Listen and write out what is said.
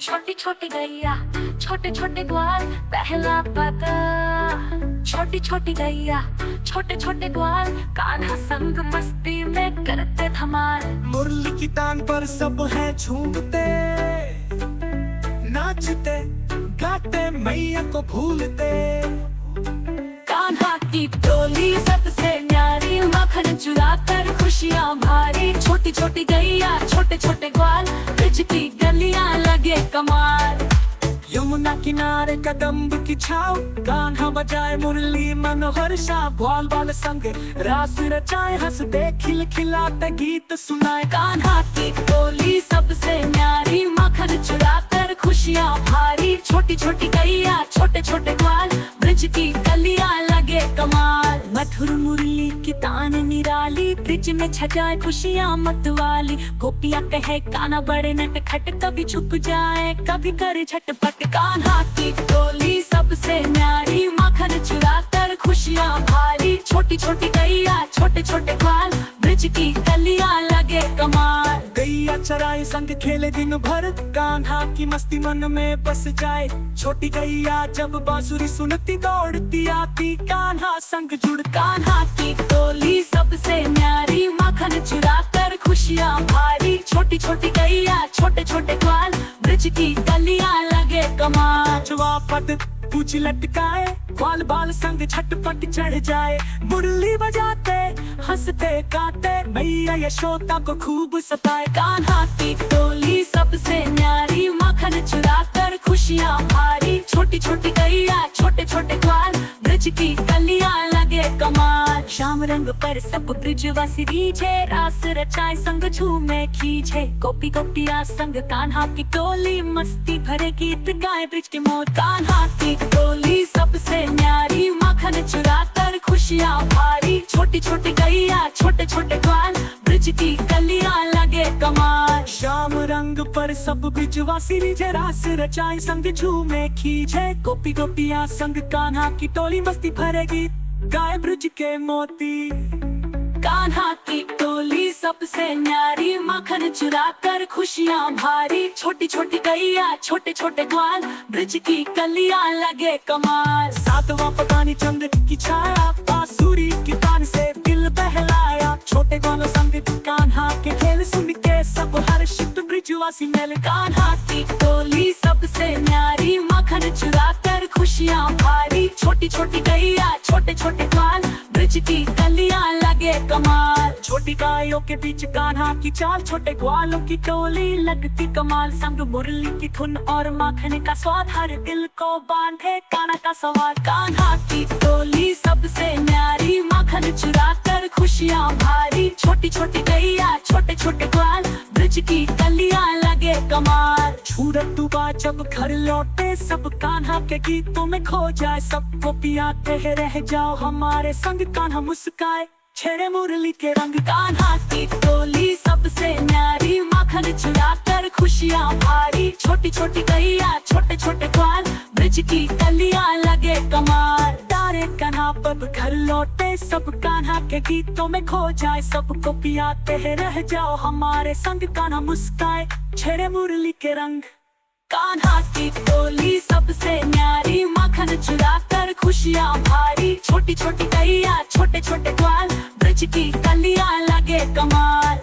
छोटी छोटी गैया छोटे छोटे ग्वाल पहला पता। छोटी छोटी गैया छोटे छोटे ग्वाल कान्हा संग मस्ती में करते धमाल। मुरली की तान पर सब हैं झूमते, नाचते गाते मैया को भूलते। कान्हा की टोली सबसे न्यारी, मक्खन चुरा कर खुशियाँ भारी। छोटी छोटी गैया छोटे छोटे ग्वाल, ब्रिज की गलियाँ लगे कमाल। यमुना किनारे कदम्ब की छाव, कान्हा बजाए मुरली मनोहर शाह। ग्वाल बाल संग रास रचाए, हंसते खिलखिलाते गीत सुनाए। कान्हा की टोली सबसे न्यारी, मक्खन चुरा कर खुशियाँ भारी। छोटी छोटी गैया छोटे छोटे ग्वाल, ब्रिज की गलियाँ लगे कमाल। मधुर मुरली की तान निराली, ब्रिज में छजाए खुशियाँ मतवाली। गोपियाँ कहे कान्हा बड़े नटखट, कभी छुप जाए कभी करे झटपट। कान्हा की टोली सबसे न्यारी, मक्खन चुरा कर खुशियाँ भारी। छोटी छोटी गैया छोटे छोटे ग्वाल, ब्रिज की गलियाँ लगे कमाल। गैया चराए संग खेले दिन भर, कान्हा की मस्ती मन में बस जाए। छोटी गैया जब बांसुरी सुनती दौड़ती आती, कान्हा संग जुड़। कान्हा की टोली सबसे न्यारी, मक्खन चुरा कर खुशियाँ भारी। छोटी छोटी गैया छोटे छोटे ग्वाल, ब्रिज की गलियाँ लगे कमाल। पद पूछ लटकाए, ग्वाल बाल संग झटपट चढ़ जाए। मुरली बजाते हंसते गाते, मैया यशोदा को खूब सताए। कान्हा की टोली सबसे न्यारी, मक्खन चुरा कर खुशियाँ भारी। छोटी छोटी गैया छोटे छोटे ग्वाल, ब्रिज की गलियाँ लगे कमाल। शाम रंग पर सब ब्रिजवासी रीझे, रास रचाए संग झूमे खींचे। गोपी गोपियाँ संग कान्हा की टोली, मस्ती भरे गीत गाए ब्रिज के मोर। कान्हा की टोली सबसे न्यारी, मक्खन चुरा कर खुशियाँ भारी। छोटी छोटी गैया छोटे छोटे ग्वाल, ब्रिज की गलियाँ लगे कमाल। शाम रंग पर सब ब्रिजवासी रीझे, रास रचाए संग झूमे खींचे। गोपी गोपियाँ संग कान्हा की टोली, मस्ती भरे गीत गाए ब्रिज के मोती। कान्हा की टोली सबसे न्यारी, मक्खन चुरा कर खुशियाँ भारी। छोटी छोटी गैया छोटे छोटे ग्वाल, ब्रिज की गलियाँ लगे कमाल। सातवां पकानी चंद्र की छाया, बांसुरी की तान से दिल बहलाया। छोटे ग्वालों संग कान्हा के खेल सुन के सब हर्षित ब्रिजवासी मेले। कान्हा की टोली सबसे न्यारी, मक्खन चुरा कर खुशियाँ भारी। छोटी छोटी गैया छोटे छोटे ग्वाल, ब्रिज की गलियाँ लगे कमाल। छोटी गायों के बीच कान्हा की चाल, छोटे ग्वालों की टोली लगती कमाल। संग मुरली की धुन और माखन का स्वाद, हर दिल को बांधे कान्हा का सवाल। कान्हा की टोली सबसे न्यारी, मक्खन चुरा कर खुशियाँ भारी। छोटी छोटी गैया छोटे छोटे ग्वाल, ब्रिज की गलियाँ लगे कमाल। सूरत डूबा जब घर लौटे, सब कान्हा के गीतों में खो जाए। सब गोपियाँ कहे रह जाओ हमारे संग, कान्हा मुस्काए छेड़े मुरली के रंग। कान्हा की टोली सबसे न्यारी, मक्खन चुरा कर खुशियाँ भारी। छोटी छोटी गैया छोटे छोटे ग्वाल, ब्रिज की गलियाँ लगे कमाल। तारे कान्हा पब घर लौटे, सब कान्हा के गीतों में खो जाए। सब गोपियाँ कहे रह जाओ हमारे संग, कान्हा मुस्काए छेड़े मुरली के रंग। कान्हा की टोली सबसे न्यारी, मक्खन चुरा कर खुशियाँ भारी। छोटी छोटी गैया छोटे छोटे ग्वाल, ब्रिज की गलियाँ लगे कमाल।